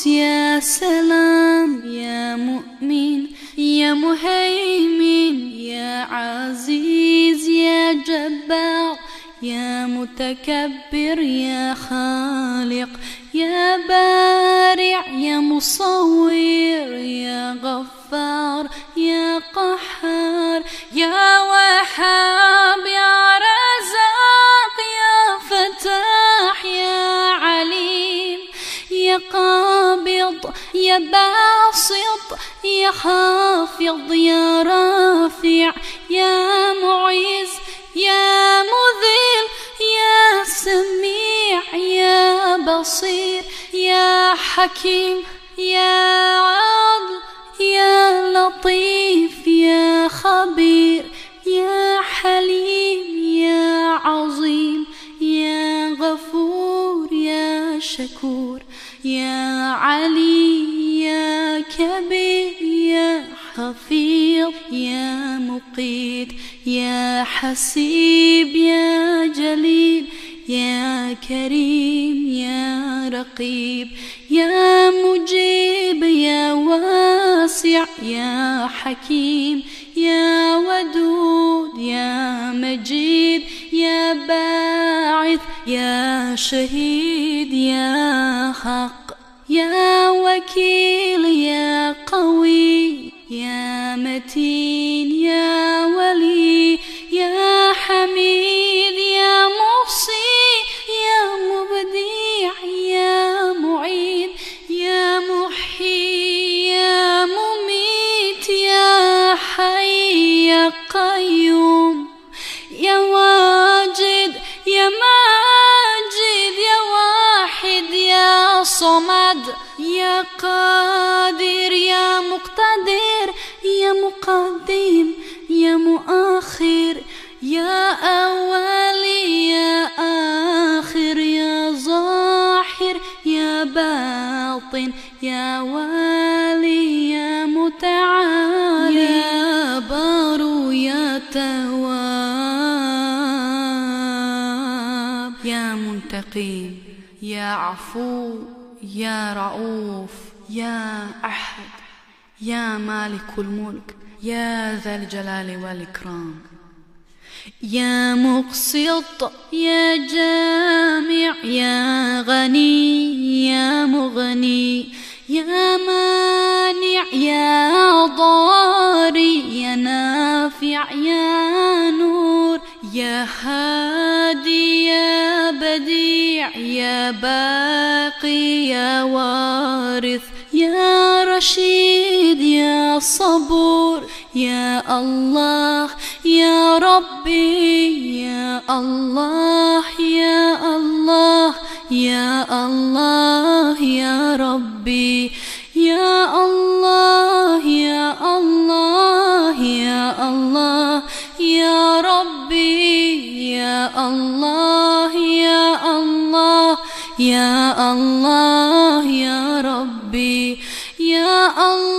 قدوس يا سلام يا مؤمن يا مهيمن يا عزيز يا جبار يا متكبر يا خالق يا بارع يا مصور يا غفار يا قهار يا وهاب يا رزاق يا فتاح يا عليم يا قابض يا باسط يا خافض يا رافع يا معز يا مذل يا سميع يا بصير يا حكيم يا عدل يا لطيف يا خبير يا حليم يا عظيم يا غفور يا شكور يا علي يا كبير يا حفيظ يا مقيت يا حسيب يا جليل يا كريم يا رقيب يا مجيب يا واسع يا حكيم يا ودود يا مجيد يا باعث يا شهيد يا حق يا وكيل يا قوي يا متين يا ولي يا حميد يا محصي يا مبدع يا معين يا محيي يا مميت يا حي يا قيوم يا واجد يا ماجد يا واحد يا صمد يا قادر يا مقتدر يا مقدم يا مؤخر يا أول يا آخر يا ظاهر يا باطن يا والي يا متعالي يا بار يا تواب يا منتقم يا عفو يا رؤوف يا أحد يا مالك الملك يا ذا الجلال والإكرام يا مقسط يا جامع يا غني يا مغني يا مانع يا ضاري يا نافع يا نور يا هادي يا بديع يا باقي يا وارث يا رشيد يا صبور يا الله يا ربي يا الله يا الله يا الله يا ربي يا الله يا الله يا الله يا ربي يا الله يا الله يا الله يا ربي يا الله